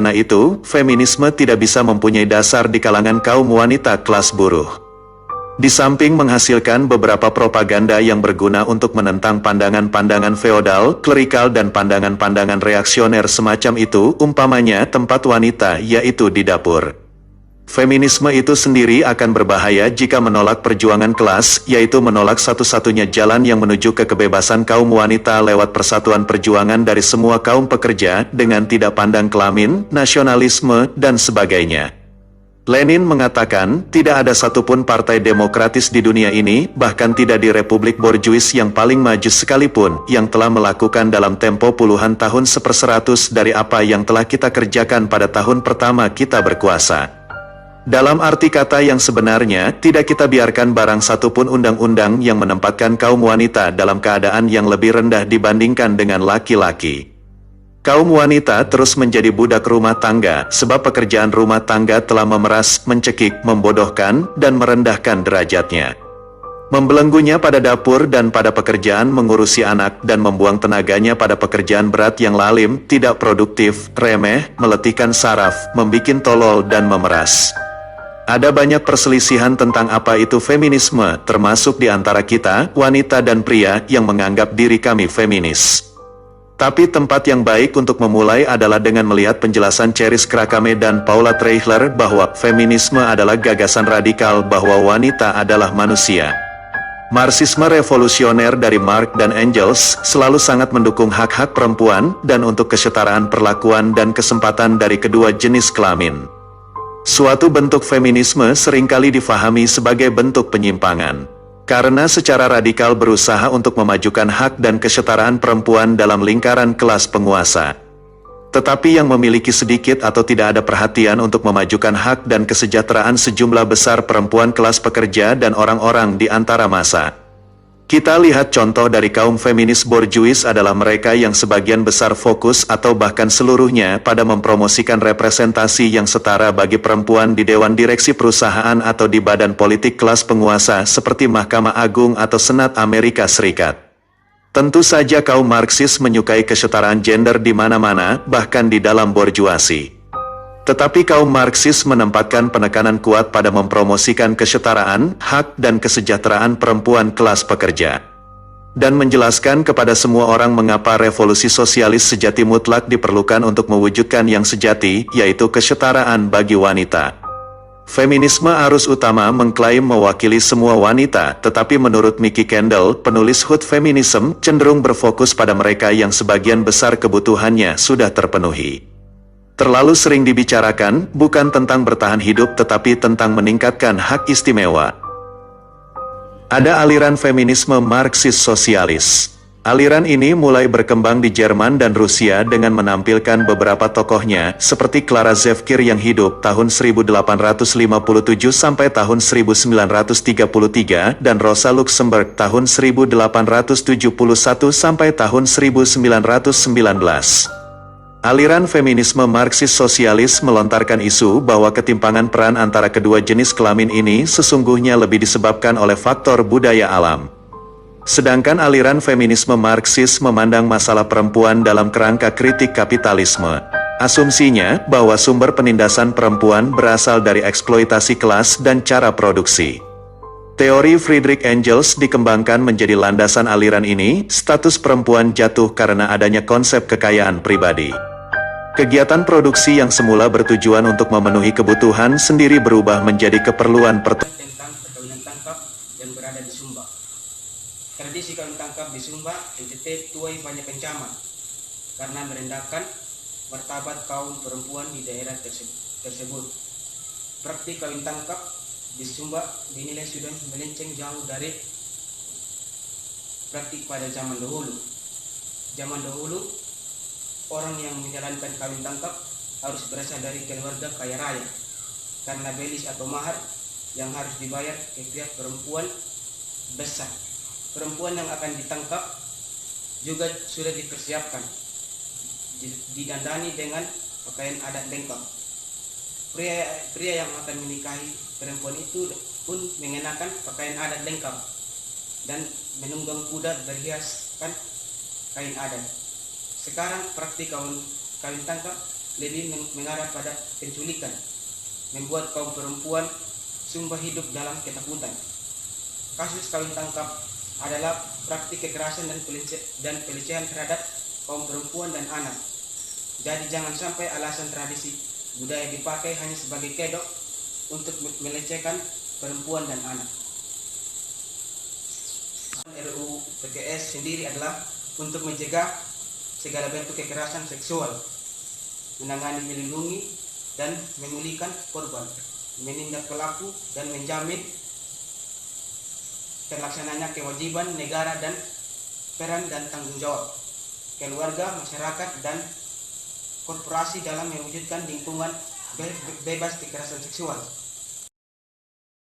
karena itu, feminisme tidak bisa mempunyai dasar di kalangan kaum wanita kelas buruh. Di samping menghasilkan beberapa propaganda yang berguna untuk menentang pandangan-pandangan feodal, klerikal dan pandangan-pandangan reaksioner semacam itu, umpamanya tempat wanita yaitu di dapur. Feminisme itu sendiri akan berbahaya jika menolak perjuangan kelas, yaitu menolak satu-satunya jalan yang menuju ke kebebasan kaum wanita lewat persatuan perjuangan dari semua kaum pekerja dengan tidak pandang kelamin, nasionalisme, dan sebagainya. Lenin mengatakan, tidak ada satupun partai demokratis di dunia ini, bahkan tidak di Republik Borjuis yang paling maju sekalipun, yang telah melakukan dalam tempo puluhan tahun 1/100 dari apa yang telah kita kerjakan pada tahun pertama kita berkuasa. Dalam arti kata yang sebenarnya, tidak kita biarkan barang satupun undang-undang yang menempatkan kaum wanita dalam keadaan yang lebih rendah dibandingkan dengan laki-laki. Kaum wanita terus menjadi budak rumah tangga, sebab pekerjaan rumah tangga telah memeras, mencekik, membodohkan, dan merendahkan derajatnya. Membelenggunya pada dapur dan pada pekerjaan mengurusi anak dan membuang tenaganya pada pekerjaan berat yang lalim, tidak produktif, remeh, meletihkan saraf, membikin tolol dan memeras. Ada banyak perselisihan tentang apa itu feminisme, termasuk di antara kita, wanita dan pria, yang menganggap diri kami feminis. Tapi tempat yang baik untuk memulai adalah dengan melihat penjelasan Cherise Krakame dan Paula Traichler bahwa feminisme adalah gagasan radikal bahwa wanita adalah manusia. Marxisme revolusioner dari Marx dan Engels selalu sangat mendukung hak-hak perempuan dan untuk kesetaraan perlakuan dan kesempatan dari kedua jenis kelamin. Suatu bentuk feminisme seringkali difahami sebagai bentuk penyimpangan. Karena secara radikal berusaha untuk memajukan hak dan kesetaraan perempuan dalam lingkaran kelas penguasa. Tetapi yang memiliki sedikit atau tidak ada perhatian untuk memajukan hak dan kesejahteraan sejumlah besar perempuan kelas pekerja dan orang-orang di antara massa. Kita lihat contoh dari kaum feminis borjuis adalah mereka yang sebagian besar fokus atau bahkan seluruhnya pada mempromosikan representasi yang setara bagi perempuan di dewan direksi perusahaan atau di badan politik kelas penguasa seperti Mahkamah Agung atau Senat Amerika Serikat. Tentu saja kaum Marxis menyukai kesetaraan gender di mana-mana, bahkan di dalam borjuasi. Tetapi kaum Marxis menempatkan penekanan kuat pada mempromosikan kesetaraan, hak dan kesejahteraan perempuan kelas pekerja. Dan menjelaskan kepada semua orang mengapa revolusi sosialis sejati mutlak diperlukan untuk mewujudkan yang sejati, yaitu kesetaraan bagi wanita. Feminisme arus utama mengklaim mewakili semua wanita, tetapi menurut Mickey Kendall, penulis Hood Feminism, cenderung berfokus pada mereka yang sebagian besar kebutuhannya sudah terpenuhi. Terlalu sering dibicarakan, bukan tentang bertahan hidup tetapi tentang meningkatkan hak istimewa. Ada aliran feminisme Marxis-Sosialis. Aliran ini mulai berkembang di Jerman dan Rusia dengan menampilkan beberapa tokohnya, seperti Clara Zevkir yang hidup tahun 1857 sampai tahun 1933, dan Rosa Luxemburg tahun 1871 sampai tahun 1919. Aliran feminisme Marxis-Sosialis melontarkan isu bahwa ketimpangan peran antara kedua jenis kelamin ini sesungguhnya lebih disebabkan oleh faktor budaya alam. Sedangkan aliran feminisme Marxis memandang masalah perempuan dalam kerangka kritik kapitalisme. Asumsinya bahwa sumber penindasan perempuan berasal dari eksploitasi kelas dan cara produksi. Teori Friedrich Engels dikembangkan menjadi landasan aliran ini, status perempuan jatuh karena adanya konsep kekayaan pribadi. Kegiatan produksi yang semula bertujuan untuk memenuhi kebutuhan sendiri berubah menjadi keperluan tentang perkawinan tangkap yang berada di Sumba. Tradisi kawin tangkap di Sumba NTT tuai banyak ancaman karena merendahkan martabat kaum perempuan di daerah tersebut. Praktik kawin tangkap di Sumba dinilai sudah melenceng jauh dari praktik pada zaman dahulu. Zaman dahulu, orang yang menjalankan kawin tangkap harus berasal dari keluarga kaya raya, karena belis atau mahar yang harus dibayar ke pihak perempuan besar. Perempuan yang akan ditangkap juga sudah dipersiapkan, didandani dengan pakaian adat lengkap. Pria yang akan menikahi perempuan itu pun mengenakan pakaian adat lengkap dan menunggang kuda berhiaskan kain adat. Sekarang praktik kawin tangkap lebih mengarah pada penculikan, membuat kaum perempuan sumber hidup dalam ketakutan. Kasus kawin tangkap adalah praktik kekerasan dan pelecehan terhadap kaum perempuan dan anak. Jadi jangan sampai alasan tradisi budaya dipakai hanya sebagai kedok untuk melecehkan perempuan dan anak. RUU PKS sendiri adalah untuk mencegah segala bentuk kekerasan seksual, menangani, melindungi, dan memulihkan korban, menindak pelaku, dan menjamin terlaksananya kewajiban negara dan peran dan tanggung jawab keluarga, masyarakat, dan korporasi dalam mewujudkan lingkungan bebas kekerasan seksual.